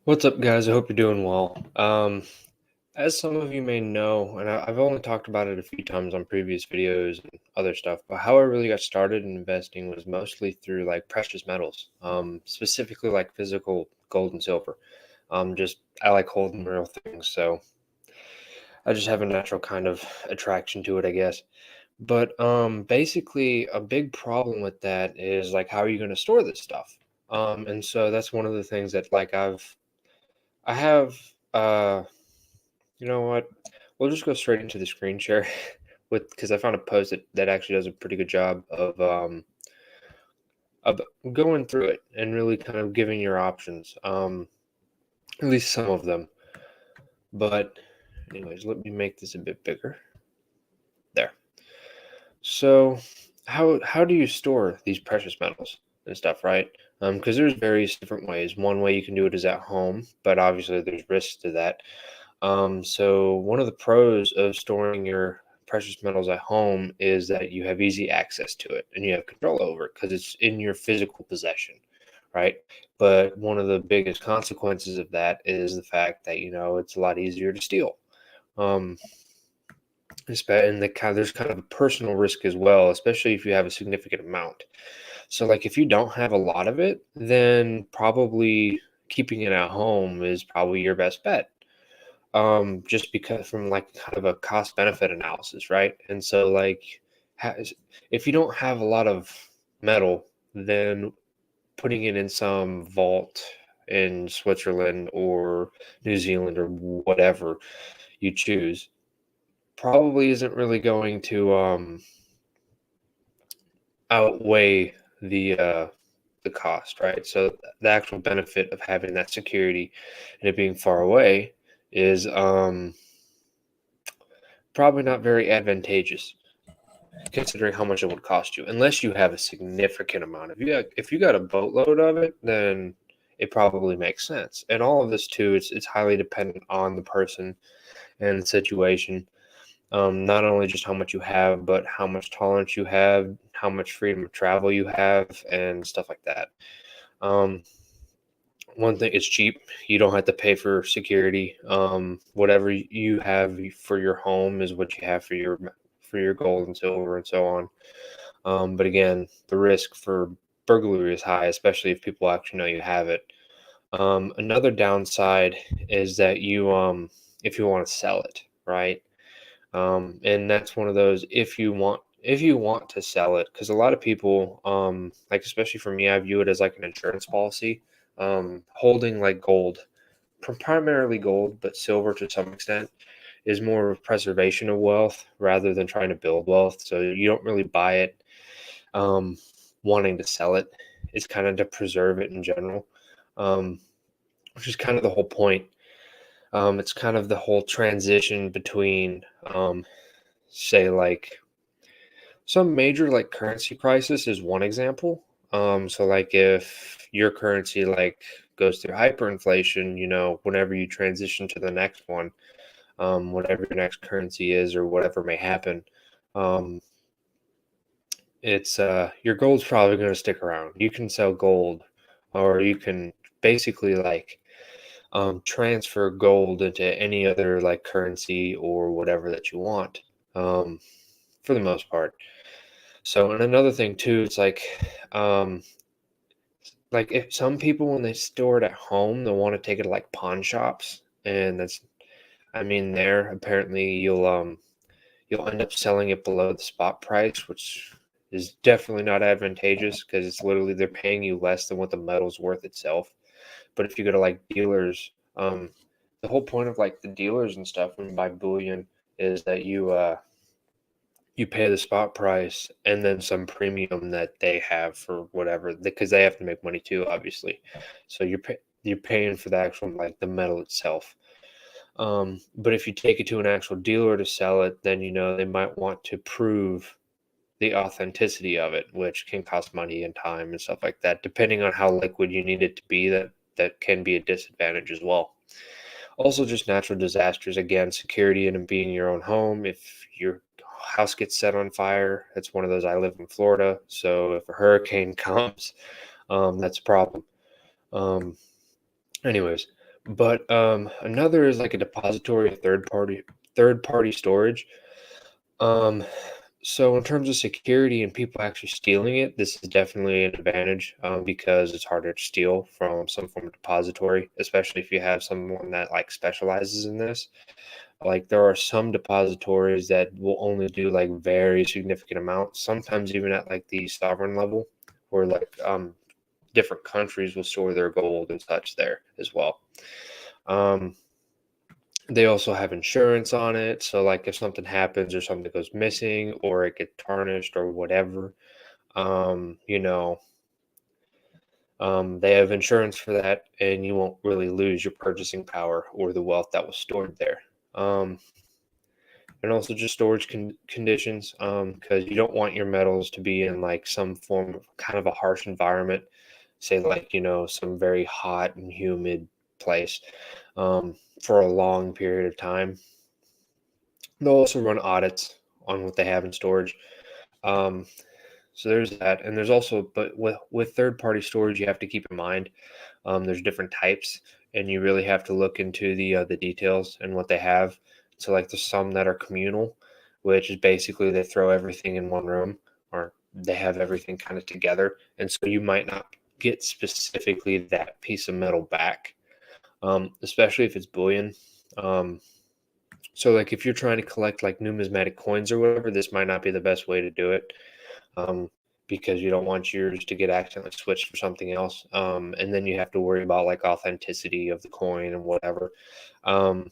What's up, guys? I hope you're doing well. As some of you may know, and I've only talked about it a few times on previous videos and other stuff, but how I really got started in investing was mostly through like precious metals, specifically like physical gold and silver. Just I like holding real things, so I just have a natural kind of attraction to it, I guess. But basically, a big problem with that is like, how are you going to store this stuff? And so that's one of the things that I have. You know what? We'll just go straight into the screen share with because I found a post that actually does a pretty good job of going through it and really kind of giving your options. At least some of them. But anyways, let me make this a bit bigger. There. So how do you store these precious metals and stuff, right? Because there's various different ways. One way you can do it is at home, but obviously there's risks to that. So one of the pros of storing your precious metals at home is that you have easy access to it and you have control over it because it's in your physical possession, right? But one of the biggest consequences of that is the fact that it's a lot easier to steal. Um, and there's kind of a personal risk as well, especially if you have a significant amount. So, like, if you don't have a lot of it, then probably keeping it at home is probably your best bet, just because from like kind of a cost benefit analysis, right? And so like has, if you don't have a lot of metal, then putting it in some vault in Switzerland or New Zealand or whatever you choose probably isn't really going to outweigh the cost, right? So the actual benefit of having that security and it being far away is probably not very advantageous considering how much it would cost you, unless you have a significant amount. If you got a boatload of it, then it probably makes sense. And all of this too, it's highly dependent on the person and the situation. Not only just how much you have, but how much tolerance you have, how much freedom of travel you have, and stuff like that. Um, One thing, it's cheap. You don't have to pay for security. Whatever you have for your home is what you have for your gold and silver and so on. But again, the risk for burglary is high, especially if people actually know you have it. Another downside is that if you want to sell it, right? And that's one of those if you want to sell it, because a lot of people, like especially for me, I view it as like an insurance policy. Holding like gold, primarily gold, but silver to some extent, is more of preservation of wealth rather than trying to build wealth. So you don't really buy it um, wanting to sell it. It's kind of to preserve it in general, um, which is kind of the whole point. It's kind of the whole transition between, say, like some major like currency crisis is one example. So like if your currency like goes through hyperinflation, whenever you transition to the next one, whatever your next currency is or whatever may happen, um, it's your gold's probably going to stick around. You can sell gold, or you can basically like transfer gold into any other like currency or whatever that you want, um, for the most part. So, and another thing too, it's um, like if some people when they store it at home, they want to take it to like pawn shops, and I mean, there apparently you'll end up selling it below the spot price, which is definitely not advantageous because it's literally they're paying you less than what the metal's worth itself. But if you go to like dealers, the whole point of like the dealers and stuff when you buy bullion is that you pay the spot price and then some premium that they have for whatever because they have to make money too, obviously. So you're paying for the actual like the metal itself. But if you take it to an actual dealer to sell it, then they might want to prove the authenticity of it, which can cost money and time and stuff like that. Depending on how liquid you need it to be, that can be a disadvantage as well. Also, just natural disasters. Again, security and being your own home. If your house gets set on fire, it's one of those. I live in Florida, so if a hurricane comes, that's a problem. Um, Anyways, But another is like a depository, a third party storage. Um, so in terms of security and people actually stealing it, this is definitely an advantage because it's harder to steal from some form of depository, especially if you have someone that like specializes in this. Like there are some depositories that will only do like very significant amounts, sometimes even at like the sovereign level, where like different countries will store their gold and such there as well. Um, they also have insurance on it, so like if something happens or something goes missing or it gets tarnished or whatever, um, you know, they have insurance for that, and you won't really lose your purchasing power or the wealth that was stored there. Um, and also just storage conditions, because you don't want your metals to be in like some form of kind of a harsh environment, say like some very hot and humid place for a long period of time. They'll also run audits on what they have in storage. Um, so there's that, and there's also, but with third party storage, you have to keep in mind there's different types, and you really have to look into the details and what they have. So like there's some that are communal, which is basically they throw everything in one room, or they have everything kind of together, and so you might not get specifically that piece of metal back, especially if it's bullion. Um, so like if you're trying to collect like numismatic coins or whatever, this might not be the best way to do it, um, because you don't want yours to get accidentally switched for something else. And then you have to worry about like authenticity of the coin and whatever. Um,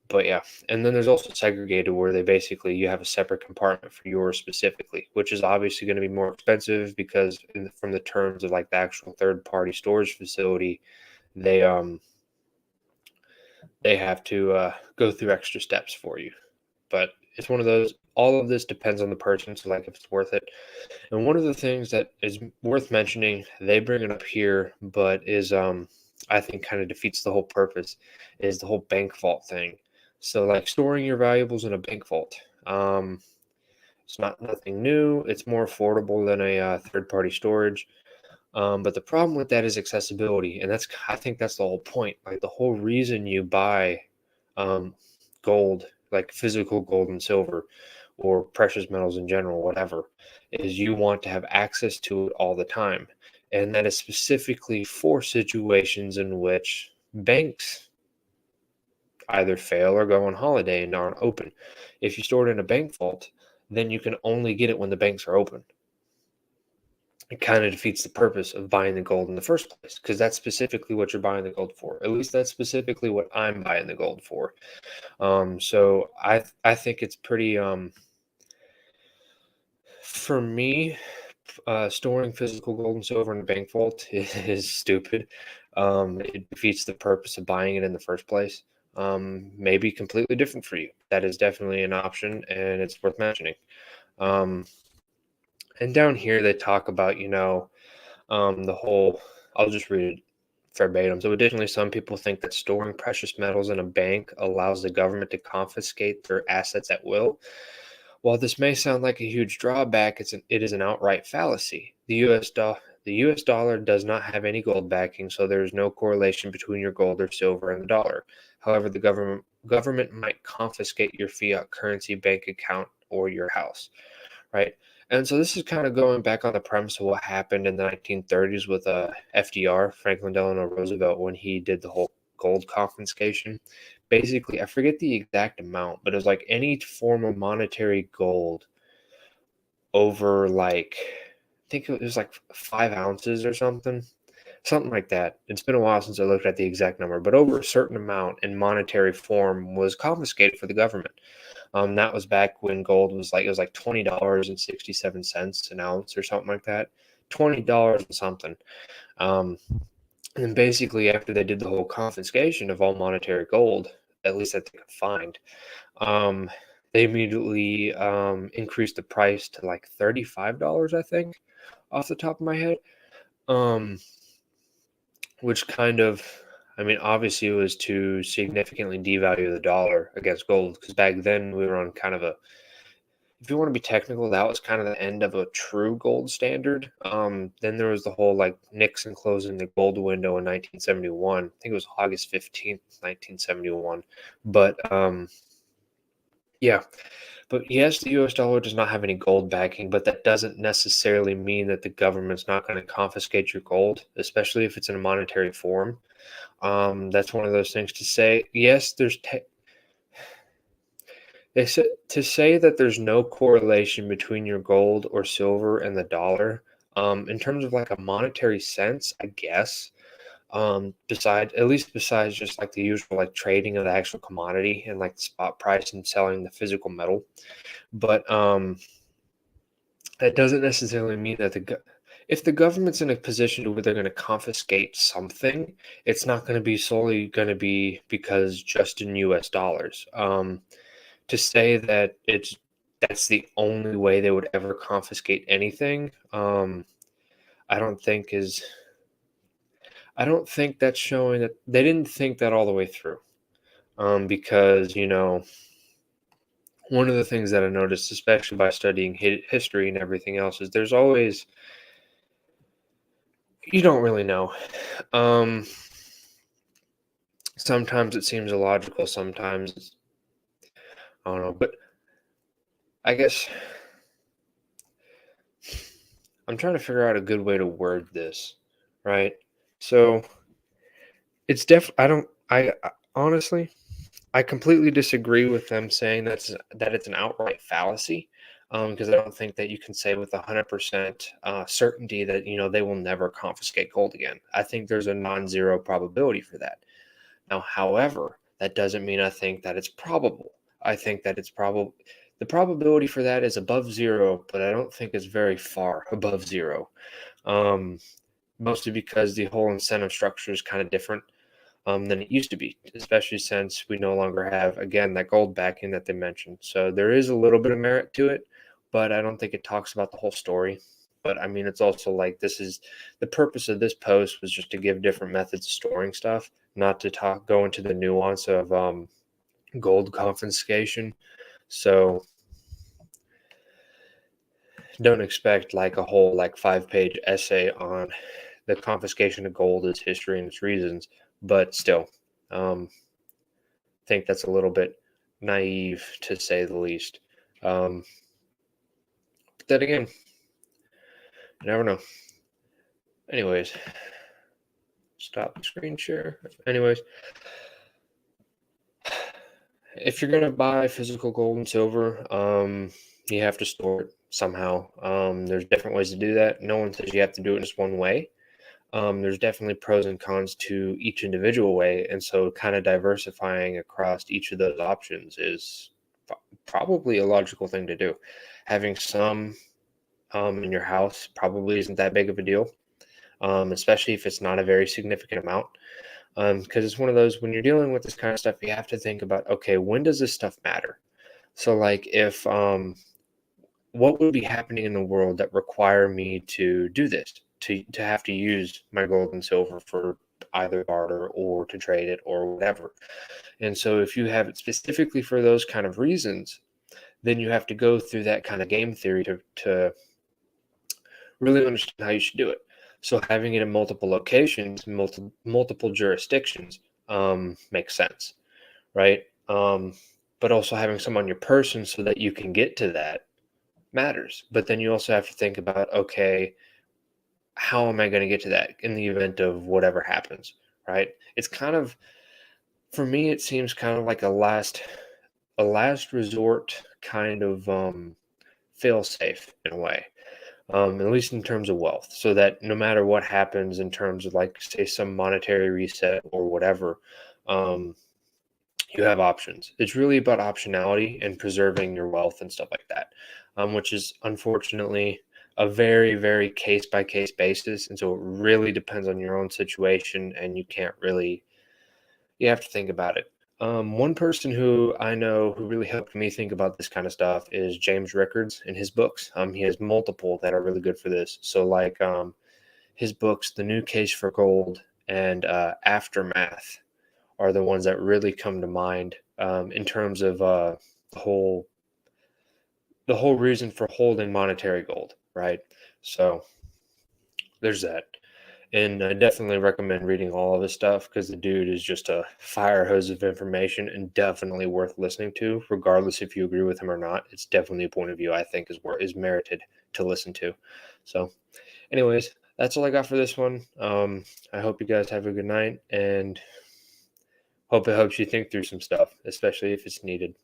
but yeah, and then there's also segregated where they basically you have a separate compartment for yours specifically, which is obviously going to be more expensive because from the terms of like the actual third party storage facility, they they have to go through extra steps for you. But it's one of those. All of this depends on the person, so like if it's worth it. And one of the things that is worth mentioning, they bring it up here, but is I think kind of defeats the whole purpose, is the whole bank vault thing. So like storing your valuables in a bank vault. It's not nothing new. It's more affordable than a third party storage. But the problem with that is accessibility, and I think that's the whole point. Like the whole reason you buy um, gold, like physical gold and silver, or precious metals in general, whatever, is you want to have access to it all the time, and that is specifically for situations in which banks either fail or go on holiday and aren't open. If you store it in a bank vault, then you can only get it when the banks are open. It kind of defeats the purpose of buying the gold in the first place because that's specifically what you're buying the gold for. At least that's specifically what I'm buying the gold for. So I think it's pretty for me. Storing physical gold and silver in a bank vault is stupid. It defeats the purpose of buying it in the first place. Maybe completely different for you. That is definitely an option, and it's worth mentioning. Um, and down here they talk about the whole, I'll just read it verbatim. So, additionally, some people think that storing precious metals in a bank allows the government to confiscate their assets at will. While this may sound like a huge drawback, it is an outright fallacy. The US dollar does not have any gold backing, so there is no correlation between your gold or silver and the dollar. However, the government might confiscate your fiat currency bank account or your house, right? And so this is kind of going back on the premise of what happened in the 1930s with FDR, Franklin Delano Roosevelt, when he did the whole gold confiscation. Basically, I forget the exact amount, but it was like any form of monetary gold over like, I think it was like 5 ounces or something like that. It's been a while since I looked at the exact number, but over a certain amount in monetary form was confiscated for the government. That was back when gold was like, it was like $20.67 an ounce or something like that. $20 and something. Um, and then basically after they did the whole confiscation of all monetary gold, at least that they could find, um, they immediately increased the price to like $35, I think, off the top of my head. Um, which kind of, I mean, obviously it was to significantly devalue the dollar against gold because back then we were on kind of a if you want to be technical, that was kind of the end of a true gold standard. Then there was the whole like Nixon closing the gold window in 1971. I think it was August 15th, 1971. But yeah, but yes, the US dollar does not have any gold backing, but that doesn't necessarily mean that the government's not going to confiscate your gold, especially if it's in a monetary form. That's one of those things to say. Yes, they said to say that there's no correlation between your gold or silver and the dollar. In terms of like a monetary sense, I guess. Besides just like the usual like trading of the actual commodity and like the spot price and selling the physical metal. But that doesn't necessarily mean that if the government's in a position to where they're going to confiscate something, it's not going to be solely going to be because just in U.S. dollars. To say that that's the only way they would ever confiscate anything, I don't think is. I don't think that's showing that they didn't think that all the way through. Because one of the things that I noticed, especially by studying history and everything else, is there's always you don't really know. Um, Sometimes it seems illogical. Sometimes I don't know, but I guess I'm trying to figure out a good way to word this, right? So it's I don't. Honestly, I completely disagree with them saying that it's an outright fallacy, because I don't think that you can say with 100% certainty that they will never confiscate gold again. I think there's a non-zero probability for that. Now, however, that doesn't mean I think that it's probable. I think that it's probable. The probability for that is above zero, but I don't think it's very far above zero. Um, Mostly because the whole incentive structure is kind of different than it used to be, especially since we no longer have, again, that gold backing that they mentioned. So there is a little bit of merit to it, but I don't think it talks about the whole story. But I mean, it's also like this is the purpose of this post was just to give different methods of storing stuff, not to go into the nuance of gold confiscation. So don't expect like a whole like 5-page essay on the confiscation of gold, its history, and its reasons. But still, think that's a little bit naive to say the least. But then again, you never know. Anyways, stop the screen share. Anyways, if you're gonna buy physical gold and silver, you have to store it somehow. There's different ways to do that. No one says you have to do it just one way. There's definitely pros and cons to each individual way, and so kind of diversifying across each of those options is probably a logical thing to do. Having some in your house probably isn't that big of a deal, especially if it's not a very significant amount. Because it's one of those, when you're dealing with this kind of stuff, you have to think about, okay, when does this stuff matter? So, like, if what would be happening in the world that require me to do this, to have to use my gold and silver for either barter or to trade it or whatever. And so, if you have it specifically for those kind of reasons, then you have to go through that kind of game theory to really understand how you should do it. So having it in multiple locations, multiple jurisdictions, makes sense, right? But also having some on your person so that you can get to that matters. But then you also have to think about, okay, how am I going to get to that in the event of whatever happens, right? It's kind of, for me, it seems kind of like a last resort kind of fail safe in a way, at least in terms of wealth, so that no matter what happens in terms of, like, say, some monetary reset or whatever, um, you have options. It's really about optionality and preserving your wealth and stuff like that, which is unfortunately a very, very case by case basis. And so it really depends on your own situation, and you have to think about it. One person who I know who really helped me think about this kind of stuff is James Rickards in his books. He has multiple that are really good for this. So, like, his books, The New Case for Gold and Aftermath, are the ones that really come to mind in terms of the whole the whole reason for holding monetary gold, right? So there's that. And I definitely recommend reading all of his stuff because the dude is just a fire hose of information and definitely worth listening to, regardless if you agree with him or not. It's definitely a point of view I think is merited to listen to. So, anyways, that's all I got for this one. I hope you guys have a good night and hope it helps you think through some stuff, especially if it's needed.